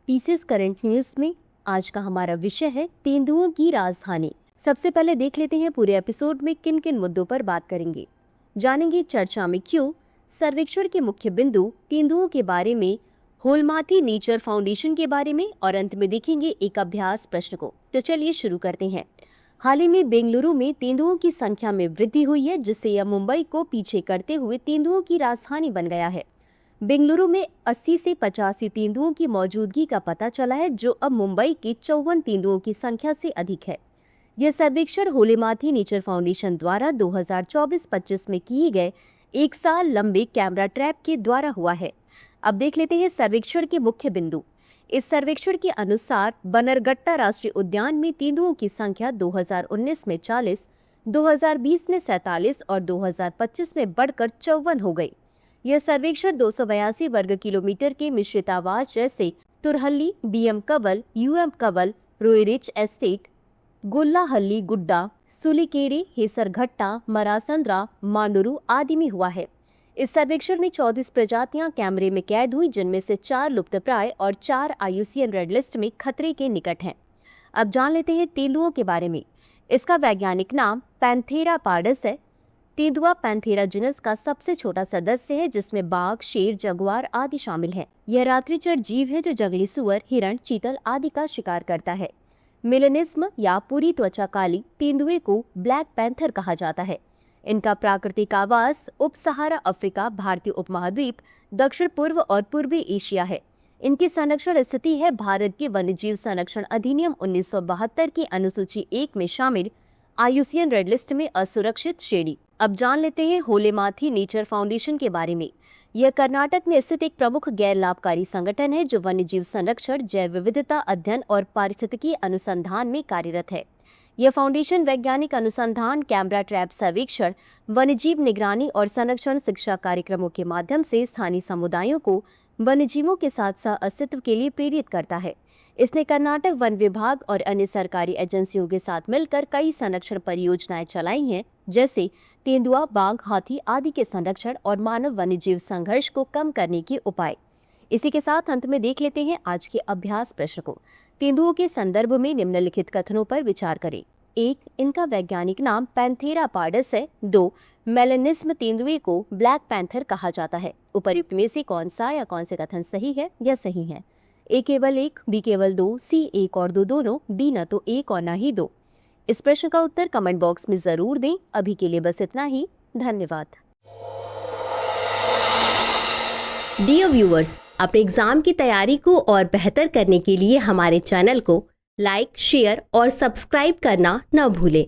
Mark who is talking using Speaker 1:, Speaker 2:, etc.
Speaker 1: PCS current news में आज का हमारा विषय है तेंदुओं की राजधानी। सबसे पहले देख लेते हैं पूरे एपिसोड में किन किन मुद्दों पर बात करेंगे। जानेंगे चर्चा में क्यों, सर्वेक्षण के मुख्य बिंदु, तेंदुओं के बारे में, होलमाथी नेचर फाउंडेशन के बारे में और अंत में देखेंगे एक अभ्यास प्रश्न को। तो चलिए शुरू करते हैं। हाल ही में बेंगलुरु में तेंदुओं की संख्या में वृद्धि हुई है, जिससे यह मुंबई को पीछे करते हुए तेंदुओं की राजधानी बन गया है। बेंगलुरु में 80 से 85 तेंदुओं की मौजूदगी का पता चला है, जो अब मुंबई के 54 तेंदुओं की संख्या से अधिक है। यह सर्वेक्षण होलेमाथी नेचर फाउंडेशन द्वारा 2024-25 में किए गए 1 साल लंबे कैमरा ट्रैप के द्वारा हुआ है। अब देख लेते हैं सर्वेक्षण के मुख्य बिंदु। इस सर्वेक्षण के अनुसार बनरगट्टा राष्ट्रीय उद्यान में तेंदुओं की संख्या 2019 में 40, 2020 में 47 और 2025 में बढ़कर 54 हो गई। यह सर्वेक्षण 282 वर्ग किलोमीटर के मिश्रित आवास जैसे तुरहल्ली, बीएम कवल, यूएम कवल, रोयरिच एस्टेट, गोल्लाहल्ली गुड्डा, सुलिकेरे, हेसरघट्टा, मरासंद्रा, मांडुरु आदि में हुआ है। इस सर्वेक्षण में 34 प्रजातियां कैमरे में कैद हुई, जिनमें से 4 लुप्तप्राय और 4 IUCN रेड लिस्ट में खतरे के निकट हैं। अब जान लेते हैं तेंदुओं के बारे में। इसका वैज्ञानिक नाम पैंथेरा पार्डस है। तेंदुआ पैंथेरा जिनस का सबसे छोटा सदस्य है, जिसमें बाघ, शेर, जगुआर आदि शामिल हैं। यह रात्रिचर जीव है जो जंगली सुअर, हिरण, चीतल आदि का शिकार करता है। मेलेनिज्म या पूरी त्वचा काली तेंदुए को ब्लैक पैंथर कहा जाता है। इनका प्राकृतिक आवास उप सहारा अफ्रीका, भारतीय उपमहाद्वीप, दक्षिण पूर्व और पूर्वी एशिया है। इनकी संरक्षण स्थिति है भारत के वन्यजीव संरक्षण अधिनियम 1972 की अनुसूची 1 में शामिल IUCN रेड लिस्ट में असुरक्षित श्रेणी। अब जान लेते हैं होलेमाथी नेचर फाउंडेशन के बारे में। यह कर्नाटक में स्थित एक प्रमुख गैर लाभकारी संगठन है जो वन्यजीव संरक्षण, जैव विविधता अध्ययन और पारिस्थितिकी अनुसंधान में कार्यरत है। यह फाउंडेशन वैज्ञानिक अनुसंधान, कैमरा ट्रैप सर्वेक्षण, वन्यजीव निगरानी और संरक्षण शिक्षा कार्यक्रमों के माध्यम से स्थानीय समुदायों को वन्यजीवों के साथ सह अस्तित्व के लिए प्रेरित करता है। इसने कर्नाटक वन विभाग और अन्य सरकारी एजेंसियों के साथ मिलकर कई संरक्षण परियोजनाएं चलाई हैं, जैसे तेंदुआ, बाघ, हाथी आदि के संरक्षण और मानव वन्यजीव संघर्ष को कम करने के उपाय। इसी के साथ अंत में देख लेते हैं आज के अभ्यास प्रश्न को। तेंदुओं के संदर्भ में निम्नलिखित कथनों पर विचार करें। 1. इनका वैज्ञानिक नाम पैंथेरा पार्डस है। 2. मेलेनिज्म तेंदुए को ब्लैक पैंथर कहा जाता है। उपर्युक्त में से कौन सा या कौन से कथन सही है या सही है? A केवल 1, B केवल 2, C 1 और 2 दोनों, D न तो 1 और न ही 2। इस प्रश्न का उत्तर कमेंट बॉक्स में जरूर दें। अभी के लिए बस इतना ही। धन्यवाद। डियर व्यूअर्स, अपने एग्जाम की तैयारी को और बेहतर करने के लिए हमारे चैनल को लाइक, शेयर और सब्सक्राइब करना न भूलें।